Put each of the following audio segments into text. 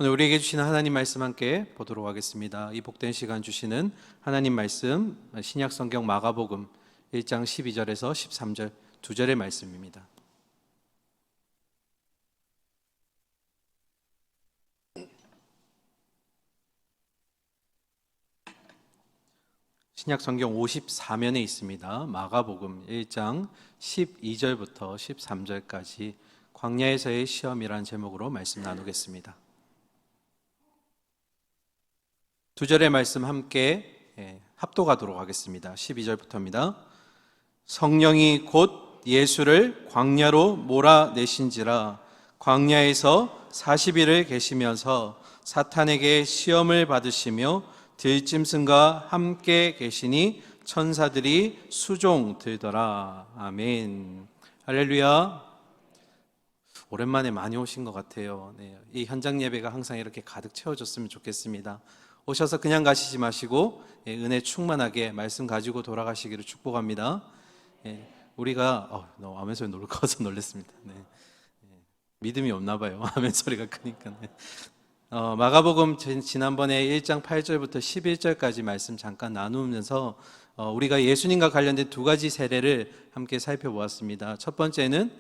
오늘 우리에게 주시는 하나님 말씀 함께 보도록 하겠습니다. 이 복된 시간 주시는 하나님 말씀 신약 성경 마가복음 1장 12절에서 13절 두 절의 말씀입니다. 신약 성경 54면에 있습니다. 마가복음 1장 12절부터 13절까지 광야에서의 시험이라는 제목으로 말씀 나누겠습니다. 두 절의 말씀 함께 합독하도록 하겠습니다. 12절부터입니다. 성령이 곧 예수를 광야로 몰아내신지라 광야에서 40일을 계시면서 사탄에게 시험을 받으시며 들짐승과 함께 계시니 천사들이 수종 들더라. 아멘. 할렐루야. 오랜만에 많이 오신 것 같아요. 이 현장 예배가 항상 이렇게 가득 채워졌으면 좋겠습니다. 오셔서 그냥 가시지 마시고 은혜 충만하게 말씀 가지고 돌아가시기를 축복합니다. 우리가 아멘 소리 커서 놀랐습니다. 믿음이 없나 봐요. 아멘 소리가 크니까. 마가복음 지난번에 1장 8절부터 11절까지 말씀 잠깐 나누면서 우리가 예수님과 관련된 두 가지 세례를 함께 살펴보았습니다. 첫 번째는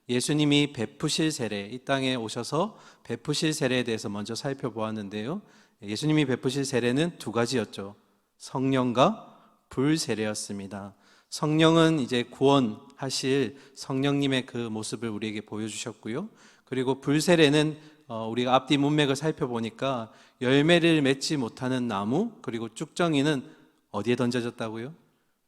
예수님이 베푸실 세례, 이 땅에 오셔서 베푸실 세례에 대해서 먼저 살펴보았는데요. 예수님이 베푸실 세례는 두 가지였죠. 성령과 불 세례였습니다. 성령은 이제 구원하실 성령님의 그 모습을 우리에게 보여주셨고요. 그리고 불 세례는 우리가 앞뒤 문맥을 살펴보니까 열매를 맺지 못하는 나무, 그리고 쭉정이는 어디에 던져졌다고요?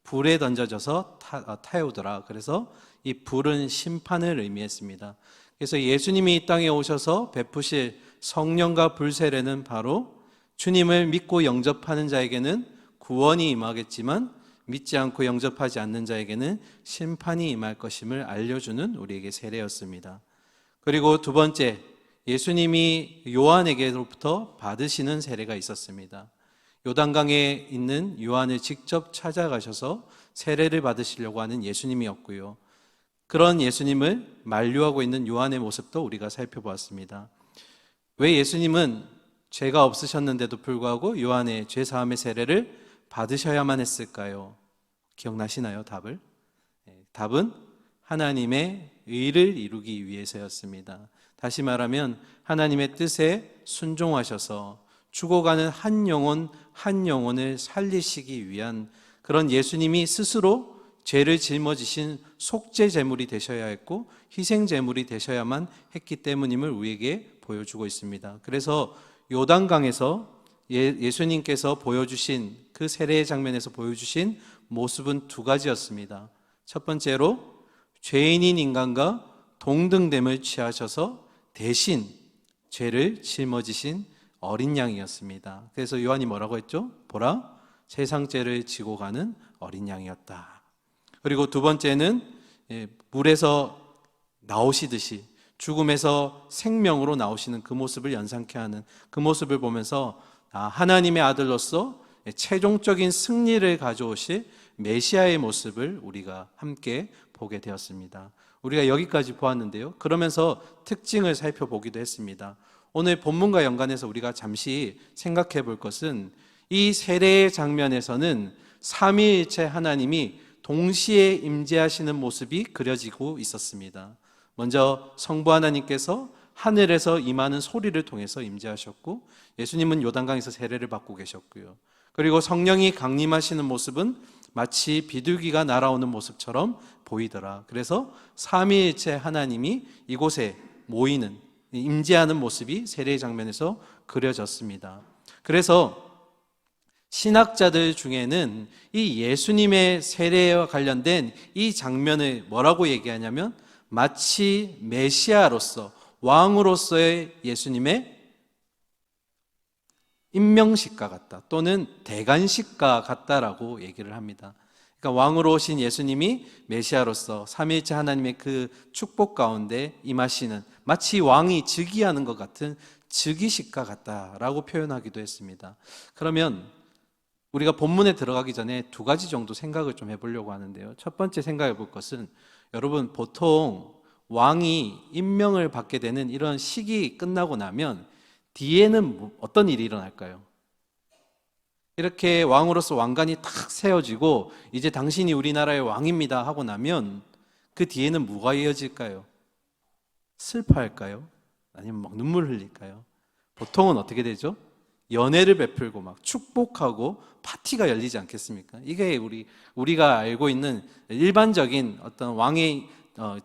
불에 던져져서 타오더라. 그래서 이 불은 심판을 의미했습니다. 그래서 예수님이 이 땅에 오셔서 베푸실 성령과 불 세례는 바로 주님을 믿고 영접하는 자에게는 구원이 임하겠지만 믿지 않고 영접하지 않는 자에게는 심판이 임할 것임을 알려주는 우리에게 세례였습니다. 그리고 두 번째, 예수님이 요한에게로부터 받으시는 세례가 있었습니다. 요단강에 있는 요한을 직접 찾아가셔서 세례를 받으시려고 하는 예수님이었고요. 그런 예수님을 만류하고 있는 요한의 모습도 우리가 살펴보았습니다. 왜 예수님은 죄가 없으셨는데도 불구하고 요한의 죄사함의 세례를 받으셔야만 했을까요? 기억나시나요? 답을? 답은 하나님의 의를 이루기 위해서였습니다. 다시 말하면 하나님의 뜻에 순종하셔서 죽어가는 한 영혼을 살리시기 위한 그런 예수님이 스스로 죄를 짊어지신 속죄 제물이 되셔야 했고 희생 제물이 되셔야만 했기 때문임을 우리에게 보여주고 있습니다. 그래서 요단강에서 예수님께서 보여주신 그 세례의 장면에서 보여주신 모습은 두 가지였습니다. 첫 번째로 죄인인 인간과 동등됨을 취하셔서 대신 죄를 짊어지신 어린 양이었습니다. 그래서 요한이 뭐라고 했죠? 보라, 세상 죄를 지고 가는 어린 양이었다. 그리고 두 번째는 물에서 나오시듯이 죽음에서 생명으로 나오시는 그 모습을 연상케 하는 그 모습을 보면서 하나님의 아들로서 최종적인 승리를 가져오실 메시아의 모습을 우리가 함께 보게 되었습니다. 우리가 여기까지 보았는데요. 그러면서 특징을 살펴보기도 했습니다. 오늘 본문과 연관해서 우리가 잠시 생각해 볼 것은 이 세례의 장면에서는 삼위일체 하나님이 동시에 임재하시는 모습이 그려지고 있었습니다. 먼저 성부 하나님께서 하늘에서 임하는 소리를 통해서 임재하셨고 예수님은 요단강에서 세례를 받고 계셨고요. 그리고 성령이 강림하시는 모습은 마치 비둘기가 날아오는 모습처럼 보이더라. 그래서 삼위일체 하나님이 이곳에 모이는 임재하는 모습이 세례의 장면에서 그려졌습니다. 그래서 신학자들 중에는 이 예수님의 세례와 관련된 이 장면을 뭐라고 얘기하냐면 마치 메시아로서 왕으로서의 예수님의 임명식과 같다 또는 대관식과 같다라고 얘기를 합니다. 그러니까 왕으로 오신 예수님이 메시아로서 삼위일체 하나님의 그 축복 가운데 임하시는 마치 왕이 즉위하는 것 같은 즉위식과 같다라고 표현하기도 했습니다. 그러면 우리가 본문에 들어가기 전에 두 가지 정도 생각을 좀 해보려고 하는데요. 첫 번째 생각해 볼 것은 여러분 보통 왕이 임명을 받게 되는 이런 시기 끝나고 나면 뒤에는 어떤 일이 일어날까요? 이렇게 왕으로서 왕관이 탁 세워지고 이제 당신이 우리나라의 왕입니다 하고 나면 그 뒤에는 뭐가 이어질까요? 슬퍼할까요? 아니면 막 눈물 흘릴까요? 보통은 어떻게 되죠? 연애를 베풀고 막 축복하고 파티가 열리지 않겠습니까? 이게 우리가 알고 있는 일반적인 어떤 왕의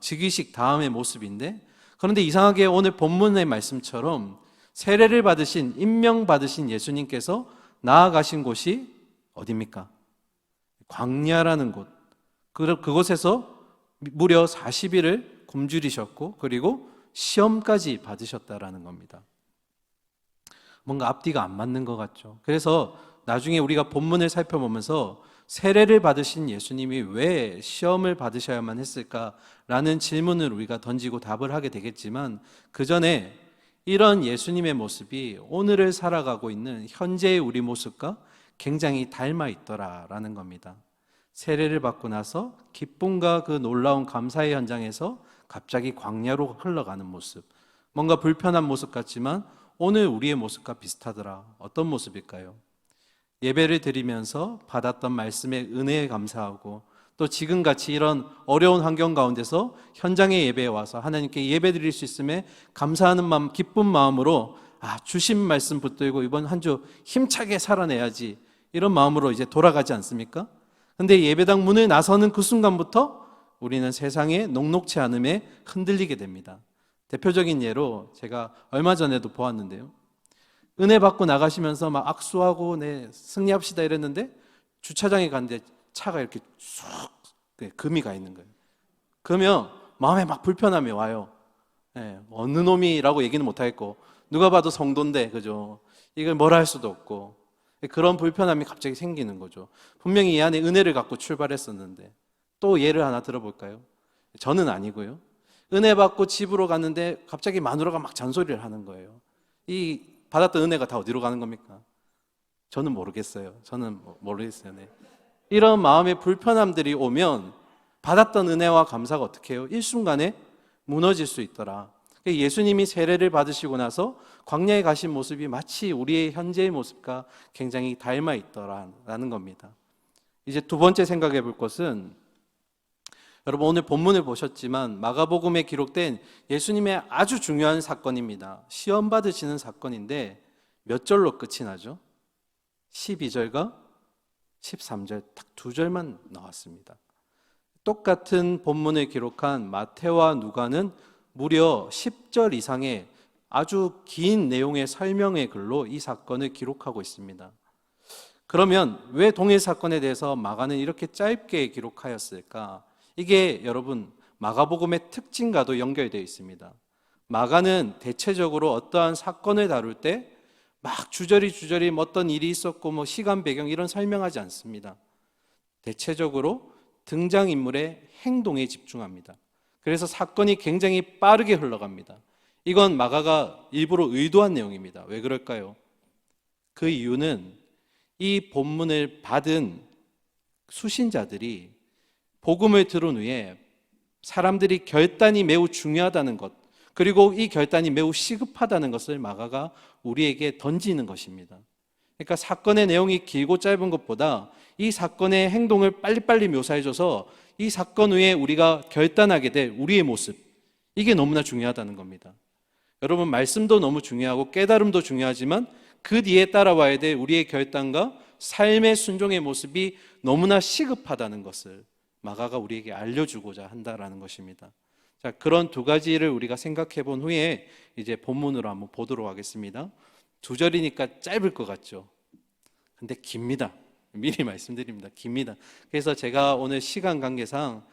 즉위식 다음의 모습인데, 그런데 이상하게 오늘 본문의 말씀처럼 세례를 받으신, 임명받으신 예수님께서 나아가신 곳이 어디입니까? 광야라는 곳. 그곳에서 무려 40일을 굶주리셨고 그리고 시험까지 받으셨다라는 겁니다. 뭔가 앞뒤가 안 맞는 것 같죠. 그래서 나중에 우리가 본문을 살펴보면서 세례를 받으신 예수님이 왜 시험을 받으셔야만 했을까라는 질문을 우리가 던지고 답을 하게 되겠지만, 그 전에 이런 예수님의 모습이 오늘을 살아가고 있는 현재의 우리 모습과 굉장히 닮아 있더라라는 겁니다. 세례를 받고 나서 기쁨과 그 놀라운 감사의 현장에서 갑자기 광야로 흘러가는 모습, 뭔가 불편한 모습 같지만 오늘 우리의 모습과 비슷하더라. 어떤 모습일까요? 예배를 드리면서 받았던 말씀의 은혜에 감사하고, 또 지금같이 이런 어려운 환경 가운데서 현장의 예배에 와서 하나님께 예배 드릴 수 있음에 감사하는 마음, 기쁜 마음으로 주신 말씀 붙들고 이번 한 주 힘차게 살아내야지, 이런 마음으로 이제 돌아가지 않습니까? 근데 예배당 문을 나서는 그 순간부터 우리는 세상의 녹록치 않음에 흔들리게 됩니다. 대표적인 예로 제가 얼마 전에도 보았는데요, 은혜 받고 나가시면서 막 악수하고 승리합시다 이랬는데 주차장에 갔는데 차가 이렇게 쑥 금이 가 있는 거예요. 그러면 마음에 막 불편함이 와요. 어느 놈이라고 얘기는 못하겠고, 누가 봐도 성도인데, 그죠? 이걸 뭐라 할 수도 없고, 그런 불편함이 갑자기 생기는 거죠. 분명히 이 안에 은혜를 갖고 출발했었는데. 또 예를 하나 들어볼까요? 저는 아니고요, 은혜 받고 집으로 갔는데 갑자기 마누라가 막 잔소리를 하는 거예요. 이 받았던 은혜가 다 어디로 가는 겁니까? 저는 모르겠어요. 모르겠어요. 이런 마음의 불편함들이 오면 받았던 은혜와 감사가 어떻게 해요? 일순간에 무너질 수 있더라. 예수님이 세례를 받으시고 나서 광야에 가신 모습이 마치 우리의 현재의 모습과 굉장히 닮아 있더라라는 겁니다. 이제 두 번째 생각해 볼 것은, 여러분 오늘 본문을 보셨지만 마가복음에 기록된 예수님의 아주 중요한 사건입니다. 시험 받으시는 사건인데 몇 절로 끝이 나죠? 12절과 13절, 딱 두 절만 나왔습니다. 똑같은 본문을 기록한 마태와 누가는 무려 10절 이상의 아주 긴 내용의 설명의 글로 이 사건을 기록하고 있습니다. 그러면 왜 동일 사건에 대해서 마가는 이렇게 짧게 기록하였을까? 이게 여러분 마가복음의 특징과도 연결되어 있습니다. 마가는 대체적으로 어떠한 사건을 다룰 때 막 주저리 어떤 일이 있었고 시간 배경 이런 설명하지 않습니다. 대체적으로 등장인물의 행동에 집중합니다. 그래서 사건이 굉장히 빠르게 흘러갑니다. 이건 마가가 일부러 의도한 내용입니다. 왜 그럴까요? 그 이유는 이 본문을 받은 수신자들이 복음을 들은 후에 사람들이 결단이 매우 중요하다는 것, 그리고 이 결단이 매우 시급하다는 것을 마가가 우리에게 던지는 것입니다. 그러니까 사건의 내용이 길고 짧은 것보다 이 사건의 행동을 빨리빨리 묘사해줘서 이 사건 후에 우리가 결단하게 될 우리의 모습, 이게 너무나 중요하다는 겁니다. 여러분, 말씀도 너무 중요하고 깨달음도 중요하지만 그 뒤에 따라와야 될 우리의 결단과 삶의 순종의 모습이 너무나 시급하다는 것을 마가가 우리에게 알려주고자 한다라는 것입니다. 자, 그런 두 가지를 우리가 생각해 본 후에 이제 본문으로 한번 보도록 하겠습니다. 두 절이니까 짧을 것 같죠? 근데 깁니다. 미리 말씀드립니다. 깁니다. 그래서 제가 오늘 시간 관계상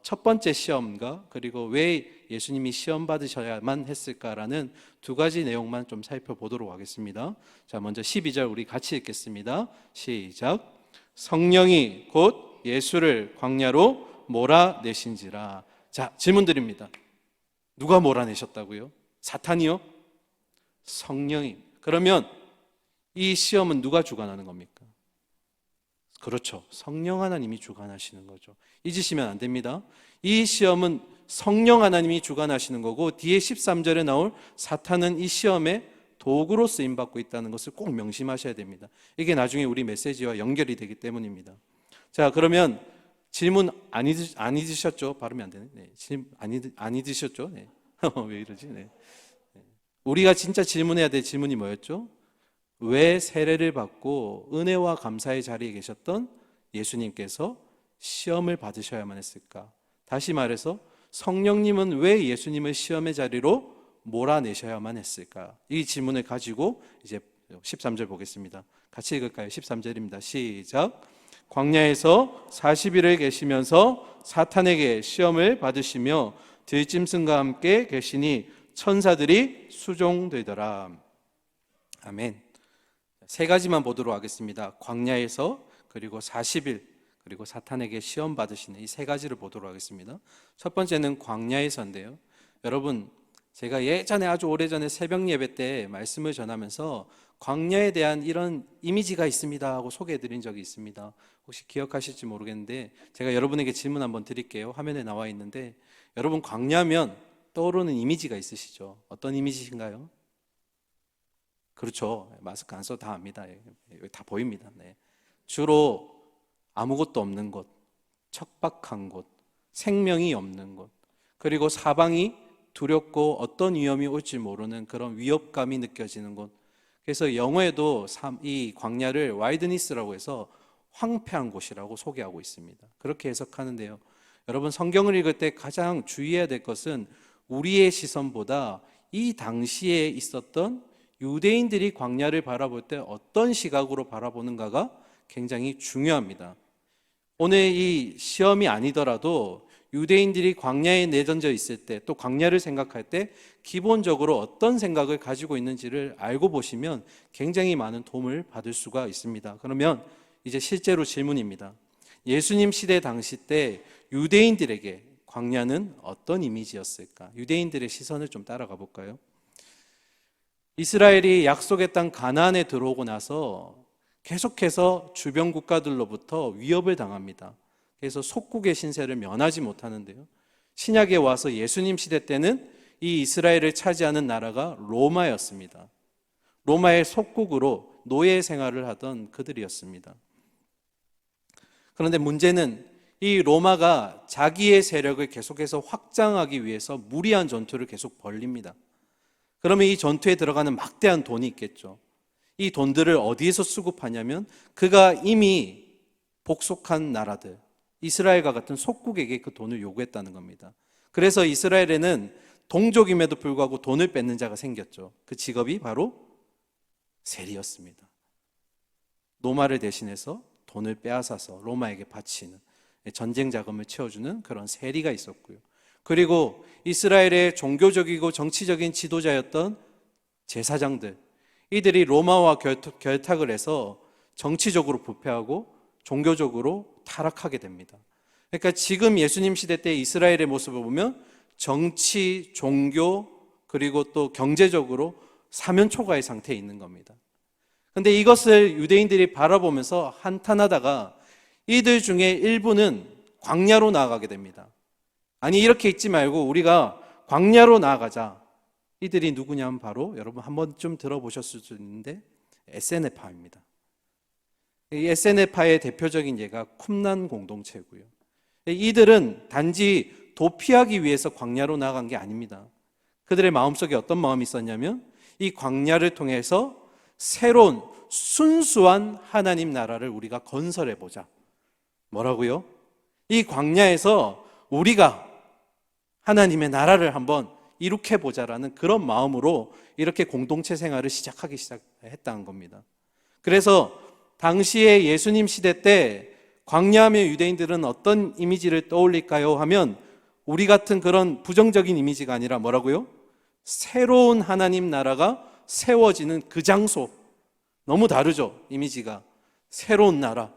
첫 번째 시험과 그리고 왜 예수님이 시험 받으셔야만 했을까라는 두 가지 내용만 좀 살펴보도록 하겠습니다. 자, 먼저 12절 우리 같이 읽겠습니다. 시작. 성령이 곧 예수를 광야로 몰아내신지라. 자, 질문 드립니다. 누가 몰아내셨다고요? 사탄이요? 성령이. 그러면 이 시험은 누가 주관하는 겁니까? 그렇죠. 성령 하나님이 주관하시는 거죠. 잊으시면 안 됩니다. 이 시험은 성령 하나님이 주관하시는 거고, 뒤에 13절에 나올 사탄은 이 시험에 도구로 쓰임받고 있다는 것을 꼭 명심하셔야 됩니다. 이게 나중에 우리 메시지와 연결이 되기 때문입니다. 자, 그러면 질문 안 잊으셨죠? 발음이 안 되네. 네, 질문 안 잊으셨죠? 네. 왜 이러지? 네. 우리가 진짜 질문해야 될 질문이 뭐였죠? 왜 세례를 받고 은혜와 감사의 자리에 계셨던 예수님께서 시험을 받으셔야만 했을까? 다시 말해서 성령님은 왜 예수님을 시험의 자리로 몰아내셔야만 했을까? 이 질문을 가지고 이제 13절 보겠습니다. 같이 읽을까요? 13절입니다. 시작. 광야에서 40일을 계시면서 사탄에게 시험을 받으시며 들짐승과 함께 계시니 천사들이 수종되더라. 아멘. 세 가지만 보도록 하겠습니다. 광야에서, 그리고 40일, 그리고 사탄에게 시험 받으시는 이 세 가지를 보도록 하겠습니다. 첫 번째는 광야에서인데요. 여러분, 제가 예전에 아주 오래전에 새벽 예배 때 말씀을 전하면서 광야에 대한 이런 이미지가 있습니다 하고 소개해 드린 적이 있습니다. 혹시 기억하실지 모르겠는데 제가 여러분에게 질문 한번 드릴게요. 화면에 나와 있는데, 여러분 광야면 떠오르는 이미지가 있으시죠? 어떤 이미지신가요? 그렇죠. 마스크 안 써도 다 압니다. 여기 다 보입니다. 네. 주로 아무것도 없는 곳, 척박한 곳, 생명이 없는 곳, 그리고 사방이 두렵고 어떤 위험이 올지 모르는 그런 위협감이 느껴지는 곳. 그래서 영어에도 이 광야를 와일드니스라고 해서 황폐한 곳이라고 소개하고 있습니다. 그렇게 해석하는데요. 여러분, 성경을 읽을 때 가장 주의해야 될 것은 우리의 시선보다 이 당시에 있었던 유대인들이 광야를 바라볼 때 어떤 시각으로 바라보는가가 굉장히 중요합니다. 오늘 이 시험이 아니더라도 유대인들이 광야에 내던져 있을 때, 또 광야를 생각할 때 기본적으로 어떤 생각을 가지고 있는지를 알고 보시면 굉장히 많은 도움을 받을 수가 있습니다. 그러면 이제 실제로 질문입니다. 예수님 시대 당시 때 유대인들에게 광야는 어떤 이미지였을까? 유대인들의 시선을 좀 따라가 볼까요? 이스라엘이 약속의 땅 가나안에 들어오고 나서 계속해서 주변 국가들로부터 위협을 당합니다. 그래서 속국의 신세를 면하지 못하는데요. 신약에 와서 예수님 시대 때는 이 이스라엘을 차지하는 나라가 로마였습니다. 로마의 속국으로 노예 생활을 하던 그들이었습니다. 그런데 문제는 이 로마가 자기의 세력을 계속해서 확장하기 위해서 무리한 전투를 계속 벌립니다. 그러면 이 전투에 들어가는 막대한 돈이 있겠죠. 이 돈들을 어디에서 수급하냐면 그가 이미 복속한 나라들, 이스라엘과 같은 속국에게 그 돈을 요구했다는 겁니다. 그래서 이스라엘에는 동족임에도 불구하고 돈을 뺏는 자가 생겼죠. 그 직업이 바로 세리였습니다. 로마를 대신해서 돈을 빼앗아서 로마에게 바치는, 전쟁 자금을 채워주는 그런 세리가 있었고요. 그리고 이스라엘의 종교적이고 정치적인 지도자였던 제사장들, 이들이 로마와 결탁을 해서 정치적으로 부패하고 종교적으로 타락하게 됩니다. 그러니까 지금 예수님 시대 때 이스라엘의 모습을 보면 정치, 종교, 그리고 또 경제적으로 사면초가의 상태에 있는 겁니다. 그런데 이것을 유대인들이 바라보면서 한탄하다가 이들 중에 일부는 광야로 나아가게 됩니다. 아니, 이렇게 있지 말고 우리가 광야로 나아가자. 이들이 누구냐면 바로 여러분 한 번쯤 들어보셨을 수 있는데 에세네파입니다. 이 에세네파의 대표적인 예가 쿰란 공동체고요. 이들은 단지 도피하기 위해서 광야로 나아간 게 아닙니다. 그들의 마음속에 어떤 마음이 있었냐면 이 광야를 통해서 새로운 순수한 하나님 나라를 우리가 건설해 보자. 뭐라고요? 이 광야에서 우리가 하나님의 나라를 한번 이룩해 보자라는 그런 마음으로 이렇게 공동체 생활을 시작했다는 겁니다. 그래서 당시에 예수님 시대 때 광야하면 유대인들은 어떤 이미지를 떠올릴까요? 하면 우리 같은 그런 부정적인 이미지가 아니라 뭐라고요? 새로운 하나님 나라가 세워지는 그 장소. 너무 다르죠? 이미지가. 새로운 나라,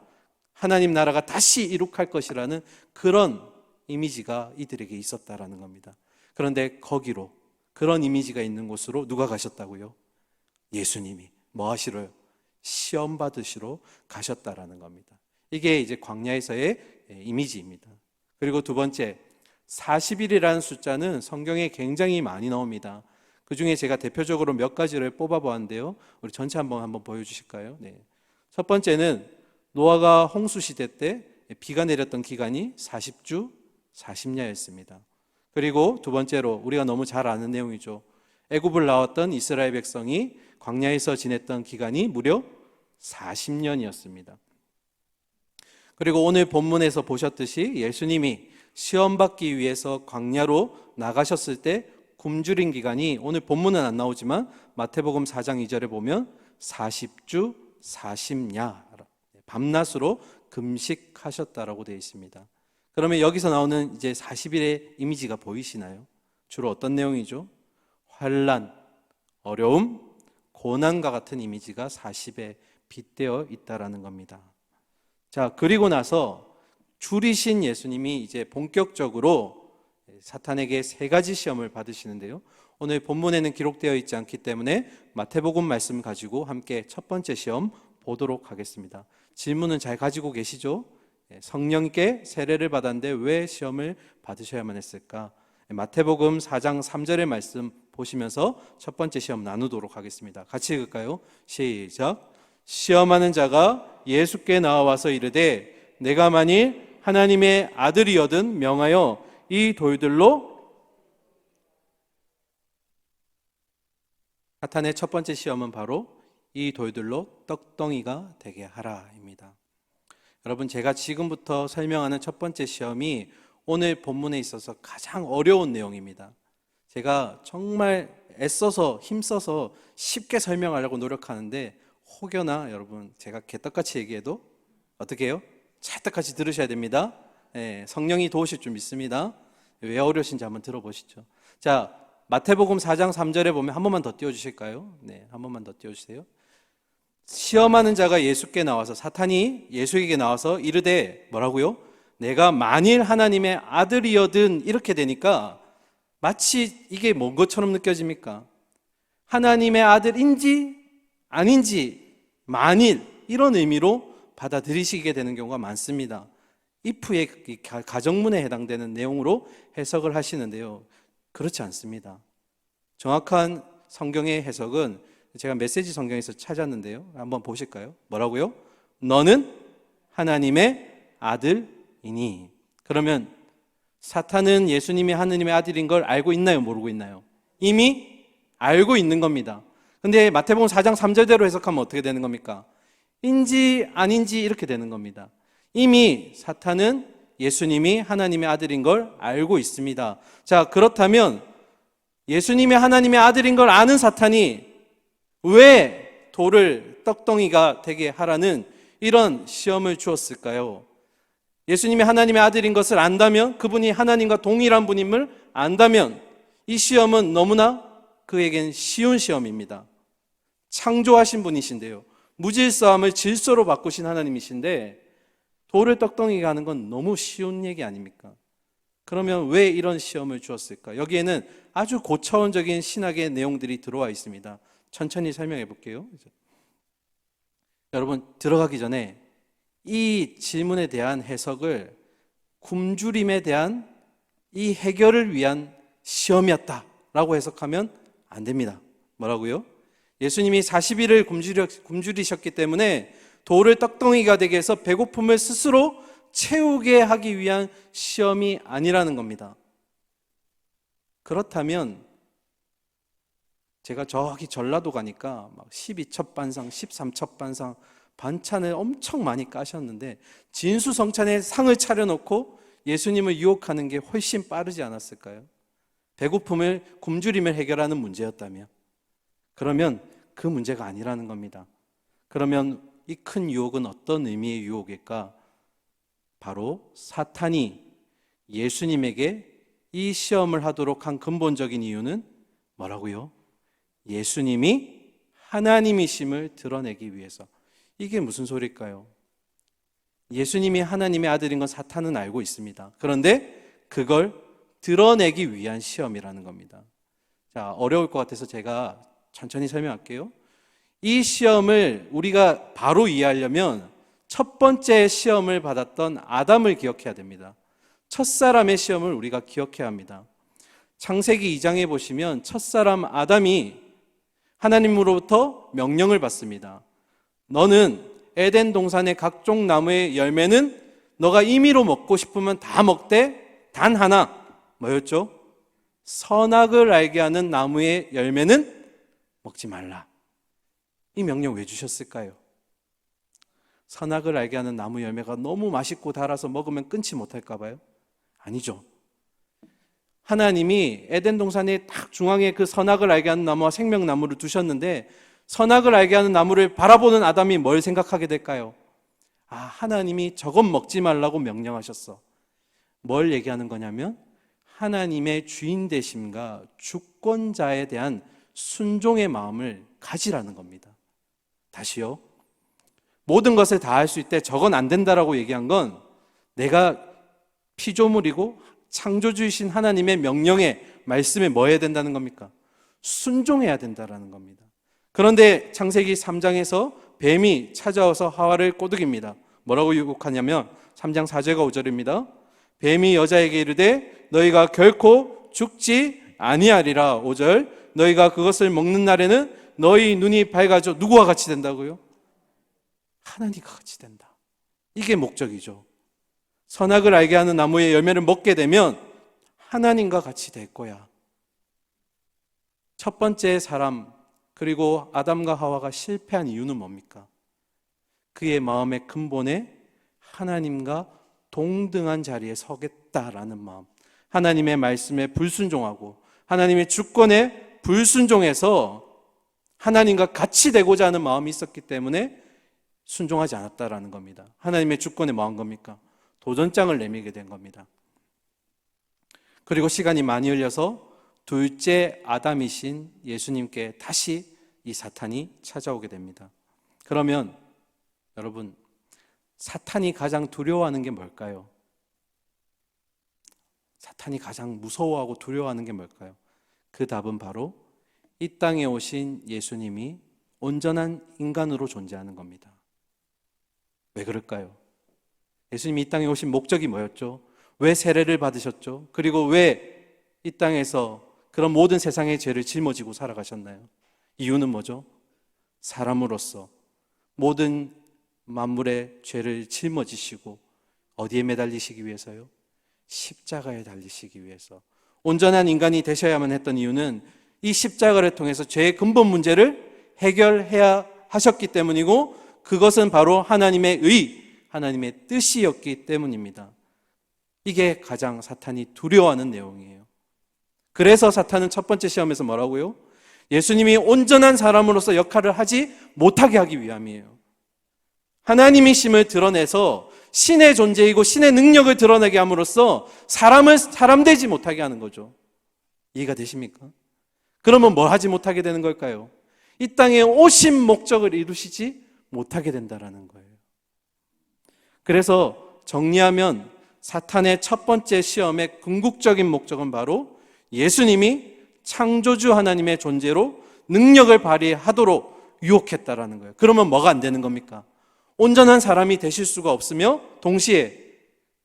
하나님 나라가 다시 이룩할 것이라는 그런 이미지가 이들에게 있었다라는 겁니다. 그런데 거기로, 그런 이미지가 있는 곳으로 누가 가셨다고요? 예수님이 뭐 하시러요? 시험 받으시러 가셨다라는 겁니다. 이게 이제 광야에서의 이미지입니다. 그리고 두 번째, 40일이라는 숫자는 성경에 굉장히 많이 나옵니다. 그 중에 제가 대표적으로 몇 가지를 뽑아보았는데요. 우리 전체 한번 보여주실까요? 네. 첫 번째는 노아가 홍수 시대 때 비가 내렸던 기간이 40주 40야였습니다. 그리고 두 번째로 우리가 너무 잘 아는 내용이죠. 애굽을 나왔던 이스라엘 백성이 광야에서 지냈던 기간이 무려 40년이었습니다. 그리고 오늘 본문에서 보셨듯이 예수님이 시험 받기 위해서 광야로 나가셨을 때 굶주린 기간이 오늘 본문은 안 나오지만 마태복음 4장 2절에 보면 40주 40야 밤낮으로 금식하셨다라고 되어 있습니다. 그러면 여기서 나오는 이제 40일의 이미지가 보이시나요? 주로 어떤 내용이죠? 환난, 어려움, 고난과 같은 이미지가 40에 빗대어 있다라는 겁니다. 자, 그리고 나서 줄이신 예수님이 이제 본격적으로 사탄에게 세 가지 시험을 받으시는데요. 오늘 본문에는 기록되어 있지 않기 때문에 마태복음 말씀 가지고 함께 첫 번째 시험 보도록 하겠습니다. 질문은 잘 가지고 계시죠? 성령께 세례를 받았는데 왜 시험을 받으셔야만 했을까? 마태복음 4장 3절의 말씀 보시면서 첫 번째 시험 나누도록 하겠습니다. 같이 읽을까요? 시작. 시험하는 자가 예수께 나와서 이르되 내가 만일 하나님의 아들이거든 명하여 이 돌들로 사탄의 첫 번째 시험은 바로 이 돌들로 떡덩이가 되게 하라입니다. 여러분, 제가 지금부터 설명하는 첫 번째 시험이 오늘 본문에 있어서 가장 어려운 내용입니다. 제가 정말 애써서 힘써서 쉽게 설명하려고 노력하는데 혹여나 여러분 제가 개떡같이 얘기해도 어떻게 해요? 찰떡같이 들으셔야 됩니다. 성령이 도우실 줄 믿습니다. 왜 어려우신지 한번 들어보시죠. 자, 마태복음 4장 3절에 보면 한 번만 더 띄워주실까요? 네, 한 번만 더 띄워주세요. 시험하는 자가 예수께 나와서 사탄이 예수에게 나와서 이르되 뭐라고요? 내가 만일 하나님의 아들이거든 이렇게 되니까 마치 이게 뭔 것처럼 느껴집니까? 하나님의 아들인지 아닌지 만일 이런 의미로 받아들이시게 되는 경우가 많습니다. if의 가정문에 해당되는 내용으로 해석을 하시는데요. 그렇지 않습니다. 정확한 성경의 해석은 제가 메시지 성경에서 찾았는데요. 한번 보실까요? 뭐라고요? 너는 하나님의 아들이니. 그러면 사탄은 예수님이 하나님의 아들인 걸 알고 있나요? 모르고 있나요? 이미 알고 있는 겁니다. 근데 마태복음 4장 3절대로 해석하면 어떻게 되는 겁니까? 인지 아닌지 이렇게 되는 겁니다. 이미 사탄은 예수님이 하나님의 아들인 걸 알고 있습니다. 자, 그렇다면 예수님이 하나님의 아들인 걸 아는 사탄이 왜 돌을 떡덩이가 되게 하라는 이런 시험을 주었을까요? 예수님이 하나님의 아들인 것을 안다면, 그분이 하나님과 동일한 분임을 안다면 이 시험은 너무나 그에겐 쉬운 시험입니다. 창조하신 분이신데요, 무질서함을 질서로 바꾸신 하나님이신데 돌을 떡덩이가 하는 건 너무 쉬운 얘기 아닙니까? 그러면 왜 이런 시험을 주었을까? 여기에는 아주 고차원적인 신학의 내용들이 들어와 있습니다. 천천히 설명해 볼게요. 여러분, 들어가기 전에 이 질문에 대한 해석을 굶주림에 대한 이 해결을 위한 시험이었다라고 해석하면 안 됩니다. 뭐라고요? 예수님이 40일을 굶주리셨기 때문에 돌을 떡덩이가 되게 해서 배고픔을 스스로 채우게 하기 위한 시험이 아니라는 겁니다. 그렇다면 제가 저기 전라도 가니까 막 12첩 반상, 13첩 반상 반찬을 엄청 많이 까셨는데 진수성찬에 상을 차려놓고 예수님을 유혹하는 게 훨씬 빠르지 않았을까요? 배고픔을, 굶주림을 해결하는 문제였다면, 그러면 그 문제가 아니라는 겁니다. 그러면 이 큰 유혹은 어떤 의미의 유혹일까? 바로 사탄이 예수님에게 이 시험을 하도록 한 근본적인 이유는 뭐라고요? 예수님이 하나님이심을 드러내기 위해서. 이게 무슨 소리일까요? 예수님이 하나님의 아들인 건 사탄은 알고 있습니다. 그런데 그걸 드러내기 위한 시험이라는 겁니다. 자, 어려울 것 같아서 제가 천천히 설명할게요. 이 시험을 우리가 바로 이해하려면 첫 번째 시험을 받았던 아담을 기억해야 됩니다. 첫사람의 시험을 우리가 기억해야 합니다. 창세기 2장에 보시면 첫사람 아담이 하나님으로부터 명령을 받습니다. 너는 에덴 동산의 각종 나무의 열매는 너가 임의로 먹고 싶으면 다 먹되 단 하나, 뭐였죠? 선악을 알게 하는 나무의 열매는 먹지 말라. 이 명령 왜 주셨을까요? 선악을 알게 하는 나무 열매가 너무 맛있고 달아서 먹으면 끊지 못할까 봐요? 아니죠. 하나님이 에덴 동산의 딱 중앙에 그 선악을 알게 하는 나무와 생명나무를 두셨는데 선악을 알게 하는 나무를 바라보는 아담이 뭘 생각하게 될까요? 아, 하나님이 저건 먹지 말라고 명령하셨어. 뭘 얘기하는 거냐면 하나님의 주인 되심과 주권자에 대한 순종의 마음을 가지라는 겁니다. 다시요. 모든 것을 다 할 수 있대 저건 안 된다라고 얘기한 건 내가 피조물이고 창조주이신 하나님의 명령에 말씀에 뭐 해야 된다는 겁니까? 순종해야 된다라는 겁니다. 그런데 창세기 3장에서 뱀이 찾아와서 하와를 꼬드깁니다. 뭐라고 유혹하냐면 3장 4절과 5절입니다. 뱀이 여자에게 이르되 너희가 결코 죽지 아니하리라. 5절 너희가 그것을 먹는 날에는 너희 눈이 밝아져 누구와 같이 된다고요? 하나님과 같이 된다. 이게 목적이죠. 선악을 알게 하는 나무의 열매를 먹게 되면 하나님과 같이 될 거야. 첫 번째 사람 그리고 아담과 하와가 실패한 이유는 뭡니까? 그의 마음의 근본에 하나님과 동등한 자리에 서겠다라는 마음, 하나님의 말씀에 불순종하고 하나님의 주권에 불순종해서 하나님과 같이 되고자 하는 마음이 있었기 때문에 순종하지 않았다라는 겁니다. 하나님의 주권에 뭐 한 겁니까? 도전장을 내밀게 된 겁니다. 그리고 시간이 많이 흘려서 둘째 아담이신 예수님께 다시 이 사탄이 찾아오게 됩니다. 그러면 여러분, 사탄이 가장 두려워하는 게 뭘까요? 사탄이 가장 무서워하고 두려워하는 게 뭘까요? 그 답은 바로 이 땅에 오신 예수님이 온전한 인간으로 존재하는 겁니다. 왜 그럴까요? 예수님이 이 땅에 오신 목적이 뭐였죠? 왜 세례를 받으셨죠? 그리고 왜 이 땅에서 그런 모든 세상의 죄를 짊어지고 살아가셨나요? 이유는 뭐죠? 사람으로서 모든 만물의 죄를 짊어지시고 어디에 매달리시기 위해서요? 십자가에 달리시기 위해서. 온전한 인간이 되셔야만 했던 이유는 이 십자가를 통해서 죄의 근본 문제를 해결해야 하셨기 때문이고 그것은 바로 하나님의 의, 하나님의 뜻이었기 때문입니다. 이게 가장 사탄이 두려워하는 내용이에요. 그래서 사탄은 첫 번째 시험에서 뭐라고요? 예수님이 온전한 사람으로서 역할을 하지 못하게 하기 위함이에요. 하나님이심을 드러내서 신의 존재이고 신의 능력을 드러내게 함으로써 사람을 사람되지 못하게 하는 거죠. 이해가 되십니까? 그러면 뭘 하지 못하게 되는 걸까요? 이 땅에 오신 목적을 이루시지 못하게 된다라는 거예요. 그래서 정리하면 사탄의 첫 번째 시험의 궁극적인 목적은 바로 예수님이 창조주 하나님의 존재로 능력을 발휘하도록 유혹했다라는 거예요. 그러면 뭐가 안 되는 겁니까? 온전한 사람이 되실 수가 없으며 동시에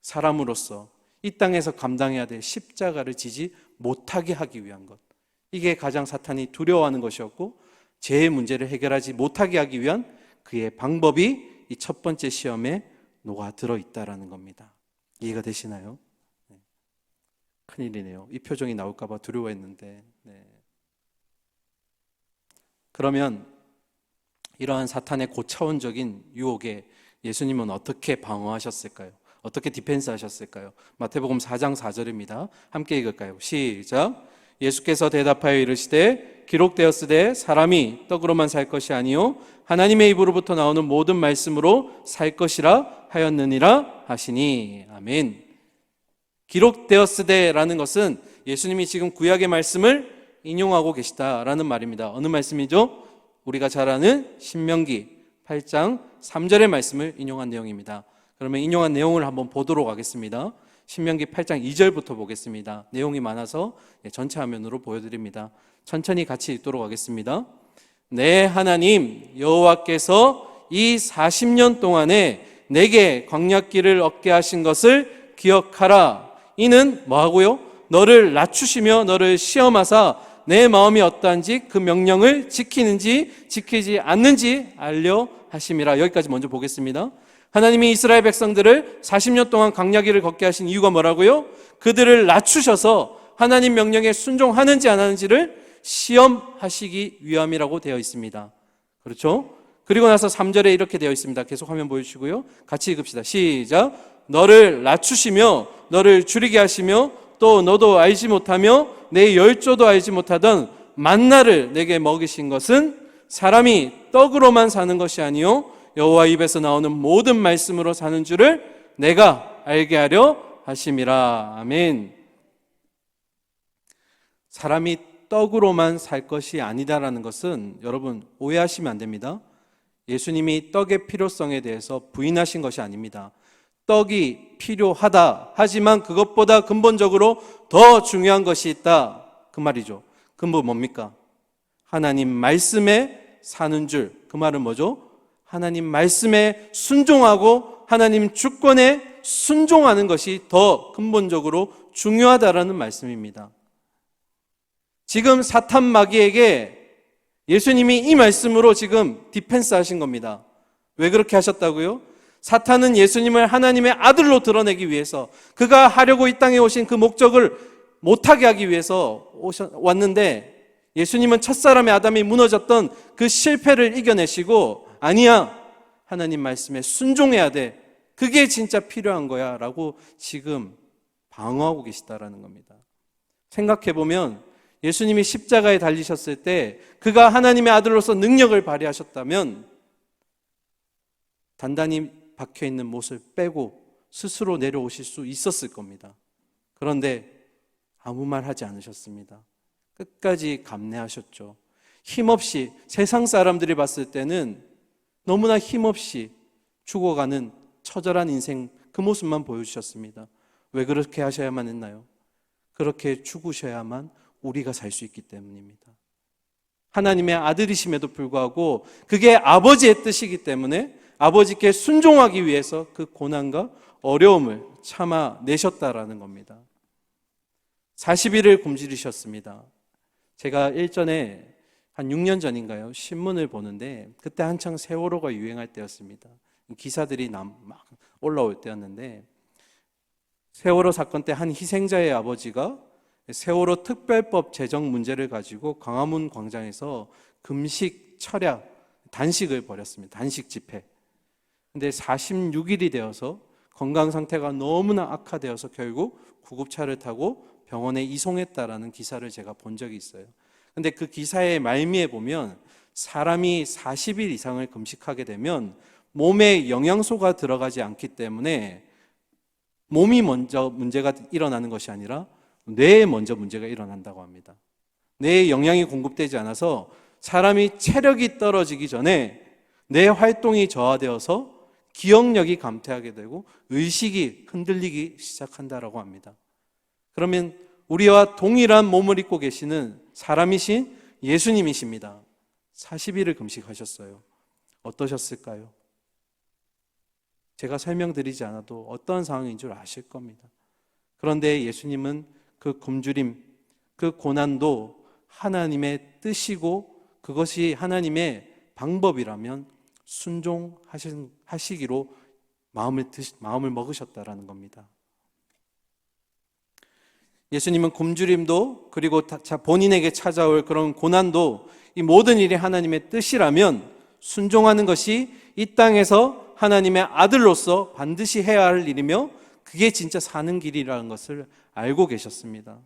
사람으로서 이 땅에서 감당해야 될 십자가를 지지 못하게 하기 위한 것. 이게 가장 사탄이 두려워하는 것이었고 죄의 문제를 해결하지 못하게 하기 위한 그의 방법이 이 첫 번째 시험에 녹아들어 있다라는 겁니다. 이해가 되시나요? 네. 큰일이네요. 이 표정이 나올까 봐 두려워했는데. 네. 그러면 이러한 사탄의 고차원적인 유혹에 예수님은 어떻게 방어하셨을까요? 어떻게 디펜스 하셨을까요? 마태복음 4장 4절입니다. 함께 읽을까요? 시작. 예수께서 대답하여 이르시되 기록되었으되 사람이 떡으로만 살 것이 아니요 하나님의 입으로부터 나오는 모든 말씀으로 살 것이라 하였느니라 하시니. 아멘. 기록되었으되라는 것은 예수님이 지금 구약의 말씀을 인용하고 계시다라는 말입니다. 어느 말씀이죠? 우리가 잘 아는 신명기 8장 3절의 말씀을 인용한 내용입니다. 그러면 인용한 내용을 한번 보도록 하겠습니다. 신명기 8장 2절부터 보겠습니다. 내용이 많아서 전체 화면으로 보여드립니다. 천천히 같이 읽도록 하겠습니다. 내 하나님 여호와께서 이 40년 동안에 내게 광야길을 얻게 하신 것을 기억하라. 이는 뭐하고요? 너를 낮추시며 너를 시험하사 내 마음이 어떠한지 그 명령을 지키는지 지키지 않는지 알려 하심이라. 여기까지 먼저 보겠습니다. 하나님이 이스라엘 백성들을 40년 동안 광야길을 걷게 하신 이유가 뭐라고요? 그들을 낮추셔서 하나님 명령에 순종하는지 안 하는지를 시험하시기 위함이라고 되어 있습니다. 그렇죠? 그리고 나서 3절에 이렇게 되어 있습니다. 계속 화면 보여주시고요. 같이 읽읍시다. 시작. 너를 낮추시며 너를 줄이게 하시며 또 너도 알지 못하며 내 열조도 알지 못하던 만나를 내게 먹이신 것은 사람이 떡으로만 사는 것이 아니요 여호와 입에서 나오는 모든 말씀으로 사는 줄을 내가 알게 하려 하심이라. 아멘. 사람이 떡으로만 살 것이 아니다라는 것은 여러분 오해하시면 안 됩니다. 예수님이 떡의 필요성에 대해서 부인하신 것이 아닙니다. 떡이 필요하다. 하지만 그것보다 근본적으로 더 중요한 것이 있다. 그 말이죠. 근본 뭡니까? 하나님 말씀에 사는 줄. 그 말은 뭐죠? 하나님 말씀에 순종하고 하나님 주권에 순종하는 것이 더 근본적으로 중요하다라는 말씀입니다. 지금 사탄 마귀에게 예수님이 이 말씀으로 지금 디펜스 하신 겁니다. 왜 그렇게 하셨다고요? 사탄은 예수님을 하나님의 아들로 드러내기 위해서 그가 하려고 이 땅에 오신 그 목적을 못하게 하기 위해서 왔는데 예수님은 첫사람의 아담이 무너졌던 그 실패를 이겨내시고 아니야, 하나님 말씀에 순종해야 돼. 그게 진짜 필요한 거야 라고 지금 방어하고 계시다라는 겁니다. 생각해보면 예수님이 십자가에 달리셨을 때 그가 하나님의 아들로서 능력을 발휘하셨다면 단단히 박혀있는 못을 빼고 스스로 내려오실 수 있었을 겁니다. 그런데 아무 말 하지 않으셨습니다. 끝까지 감내하셨죠. 힘없이, 세상 사람들이 봤을 때는 너무나 힘없이 죽어가는 처절한 인생, 그 모습만 보여주셨습니다. 왜 그렇게 하셔야만 했나요? 그렇게 죽으셔야만 우리가 살 수 있기 때문입니다. 하나님의 아들이심에도 불구하고 그게 아버지의 뜻이기 때문에 아버지께 순종하기 위해서 그 고난과 어려움을 참아내셨다라는 겁니다. 40일을 굶주리셨습니다. 제가 일전에 한 6년 전인가요? 신문을 보는데 그때 한창 세월호가 유행할 때였습니다. 기사들이 막 올라올 때였는데 세월호 사건 때 한 희생자의 아버지가 세월호 특별법 제정 문제를 가지고 광화문 광장에서 금식 철야, 단식을 벌였습니다. 단식 집회. 근데 46일이 되어서 건강 상태가 너무나 악화되어서 결국 구급차를 타고 병원에 이송했다라는 기사를 제가 본 적이 있어요. 근데 그 기사의 말미에 보면 사람이 40일 이상을 금식하게 되면 몸에 영양소가 들어가지 않기 때문에 몸이 먼저 문제가 일어나는 것이 아니라 뇌에 먼저 문제가 일어난다고 합니다. 뇌에 영양이 공급되지 않아서 사람이 체력이 떨어지기 전에 뇌 활동이 저하되어서 기억력이 감퇴하게 되고 의식이 흔들리기 시작한다라고 합니다. 그러면 우리와 동일한 몸을 입고 계시는 사람이신 예수님이십니다. 40일을 금식하셨어요. 어떠셨을까요? 제가 설명드리지 않아도 어떤 상황인 줄 아실 겁니다. 그런데 예수님은 그 굶주림, 그 고난도 하나님의 뜻이고 그것이 하나님의 방법이라면 순종하시기로 마음을 먹으셨다라는 겁니다. 예수님은 굶주림도 그리고 본인에게 찾아올 그런 고난도 이 모든 일이 하나님의 뜻이라면 순종하는 것이 이 땅에서 하나님의 아들로서 반드시 해야 할 일이며 그게 진짜 사는 길이라는 것을 알고 계셨습니다.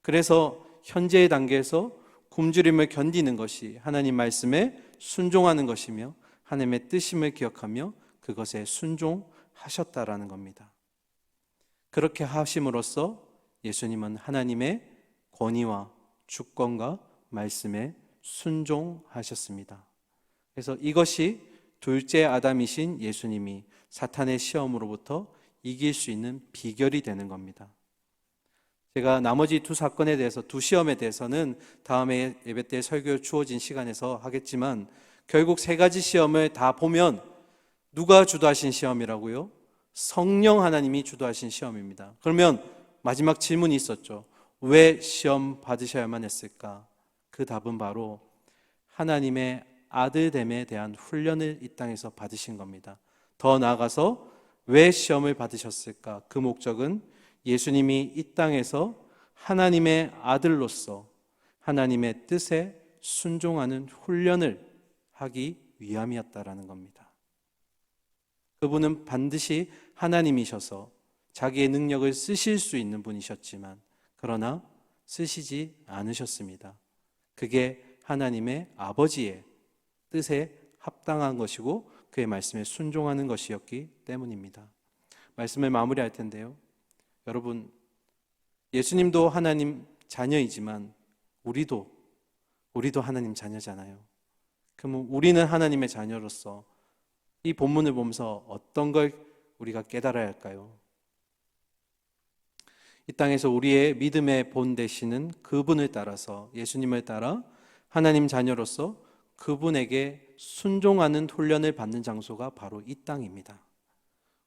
그래서 현재의 단계에서 굶주림을 견디는 것이 하나님 말씀에 순종하는 것이며 하나님의 뜻임을 기억하며 그것에 순종하셨다라는 겁니다. 그렇게 하심으로써 예수님은 하나님의 권위와 주권과 말씀에 순종하셨습니다. 그래서 이것이 둘째 아담이신 예수님이 사탄의 시험으로부터 이길 수 있는 비결이 되는 겁니다. 제가 나머지 두 사건에 대해서, 두 시험에 대해서는 다음에 예배 때 설교 주어진 시간에서 하겠지만 결국 세 가지 시험을 다 보면 누가 주도하신 시험이라고요? 성령 하나님이 주도하신 시험입니다. 그러면 마지막 질문이 있었죠. 왜 시험 받으셔야만 했을까? 그 답은 바로 하나님의 아들됨에 대한 훈련을 이 땅에서 받으신 겁니다. 더 나아가서 왜 시험을 받으셨을까? 그 목적은 예수님이 이 땅에서 하나님의 아들로서 하나님의 뜻에 순종하는 훈련을 하기 위함이었다라는 겁니다. 그분은 반드시 하나님이셔서 자기의 능력을 쓰실 수 있는 분이셨지만 그러나 쓰시지 않으셨습니다. 그게 하나님의 아버지의 뜻에 합당한 것이고 그의 말씀에 순종하는 것이었기 때문입니다. 말씀을 마무리할 텐데요. 여러분, 예수님도 하나님 자녀이지만 우리도 하나님 자녀잖아요. 그럼 우리는 하나님의 자녀로서 이 본문을 보면서 어떤 걸 우리가 깨달아야 할까요? 이 땅에서 우리의 믿음의 본 되시는 그분을 따라서 예수님을 따라 하나님 자녀로서 그분에게 순종하는 훈련을 받는 장소가 바로 이 땅입니다.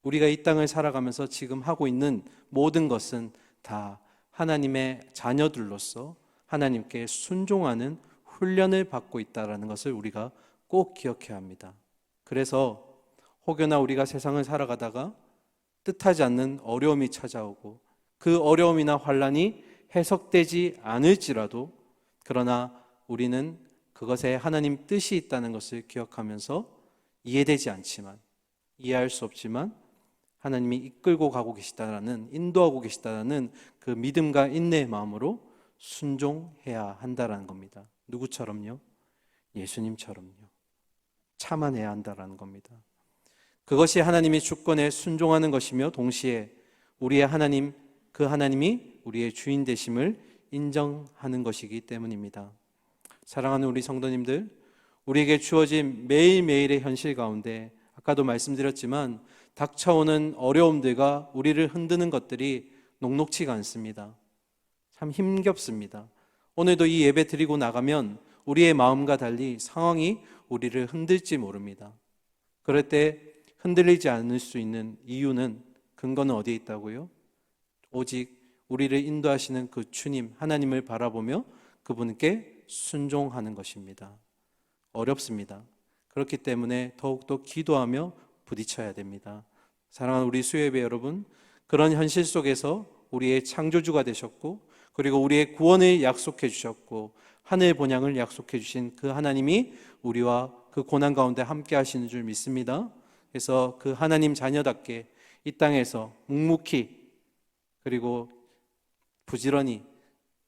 우리가 이 땅을 살아가면서 지금 하고 있는 모든 것은 다 하나님의 자녀들로서 하나님께 순종하는 훈련을 받고 있다는 것을 우리가 꼭 기억해야 합니다. 그래서 혹여나 우리가 세상을 살아가다가 뜻하지 않는 어려움이 찾아오고 그 어려움이나 환난이 해석되지 않을지라도 그러나 우리는 그것에 하나님 뜻이 있다는 것을 기억하면서 이해되지 않지만 이해할 수 없지만 하나님이 이끌고 가고 계시다라는 인도하고 계시다라는 그 믿음과 인내의 마음으로 순종해야 한다라는 겁니다. 누구처럼요? 예수님처럼요. 참아내야 한다라는 겁니다. 그것이 하나님의 주권에 순종하는 것이며 동시에 우리의 하나님, 그 하나님이 우리의 주인 되심을 인정하는 것이기 때문입니다. 사랑하는 우리 성도님들, 우리에게 주어진 매일매일의 현실 가운데 아까도 말씀드렸지만 닥쳐오는 어려움들과 우리를 흔드는 것들이 녹록치가 않습니다. 참 힘겹습니다. 오늘도 이 예배 드리고 나가면 우리의 마음과 달리 상황이 우리를 흔들지 모릅니다. 그럴 때 흔들리지 않을 수 있는 이유는 근거는 어디에 있다고요? 오직 우리를 인도하시는 그 주님 하나님을 바라보며 그분께 순종하는 것입니다. 어렵습니다. 그렇기 때문에 더욱더 기도하며 부딪혀야 됩니다. 사랑하는 우리 수요예배 여러분, 그런 현실 속에서 우리의 창조주가 되셨고 그리고 우리의 구원을 약속해 주셨고 하늘 본향을 약속해 주신 그 하나님이 우리와 그 고난 가운데 함께 하시는 줄 믿습니다. 그래서 그 하나님 자녀답게 이 땅에서 묵묵히 그리고 부지런히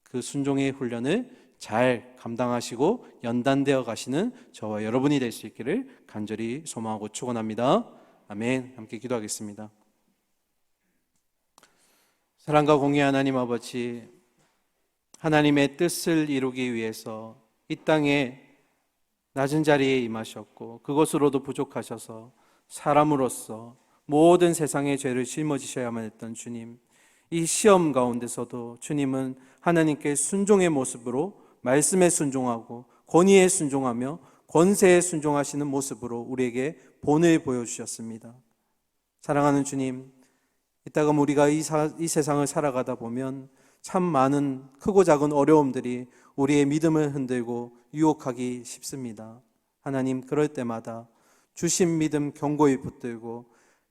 그 순종의 훈련을 잘 감당하시고 연단되어 가시는 저와 여러분이 될 수 있기를 간절히 소망하고 축원합니다. 아멘. 함께 기도하겠습니다. 사랑과 공의 하나님 아버지, 하나님의 뜻을 이루기 위해서 이 땅에 낮은 자리에 임하셨고 그것으로도 부족하셔서 사람으로서 모든 세상의 죄를 짊어지셔야만 했던 주님, 이 시험 가운데서도 주님은 하나님께 순종의 모습으로 말씀에 순종하고 권위에 순종하며 권세에 순종하시는 모습으로 우리에게 본을 보여주셨습니다. 사랑하는 주님, 이따금 우리가 이 세상을 살아가다 보면 참 많은 크고 작은 어려움들이 우리의 믿음을 흔들고 유혹하기 쉽습니다. 하나님, 그럴 때마다 주신 믿음 견고히 붙들고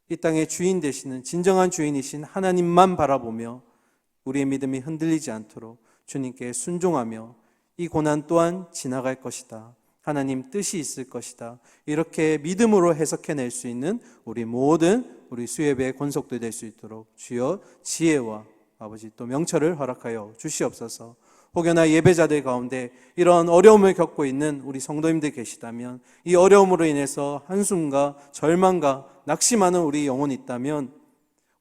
이 땅의 주인 되시는 진정한 주인이신 하나님만 바라보며 우리의 믿음이 흔들리지 않도록 주님께 순종하며 이 고난 또한 지나갈 것이다, 하나님 뜻이 있을 것이다, 이렇게 믿음으로 해석해낼 수 있는 우리 모든 우리 수예배의 권속들 될 수 있도록 주여 지혜와 아버지 또 명철을 허락하여 주시옵소서. 혹여나 예배자들 가운데 이런 어려움을 겪고 있는 우리 성도님들 계시다면 이 어려움으로 인해서 한숨과 절망과 낙심하는 우리 영혼이 있다면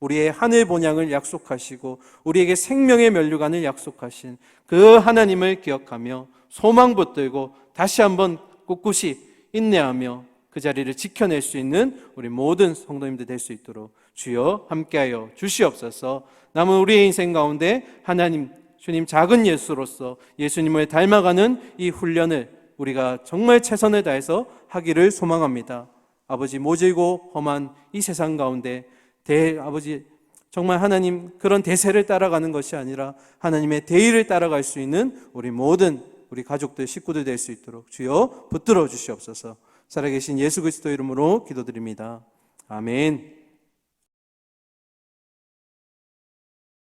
우리의 하늘 본향을 약속하시고 우리에게 생명의 면류관을 약속하신 그 하나님을 기억하며 소망 붙들고 다시 한번 꿋꿋이 인내하며 그 자리를 지켜낼 수 있는 우리 모든 성도님들 될 수 있도록 주여 함께하여 주시옵소서. 남은 우리의 인생 가운데 하나님 주님 작은 예수로서 예수님을 닮아가는 이 훈련을 우리가 정말 최선을 다해서 하기를 소망합니다. 아버지, 모질고 험한 이 세상 가운데 아버지 정말 하나님 그런 대세를 따라가는 것이 아니라 하나님의 대의를 따라갈 수 있는 우리 모든 우리 가족들, 식구들 될 수 있도록 주여 붙들어 주시옵소서. 살아계신 예수 그리스도 이름으로 기도드립니다. 아멘.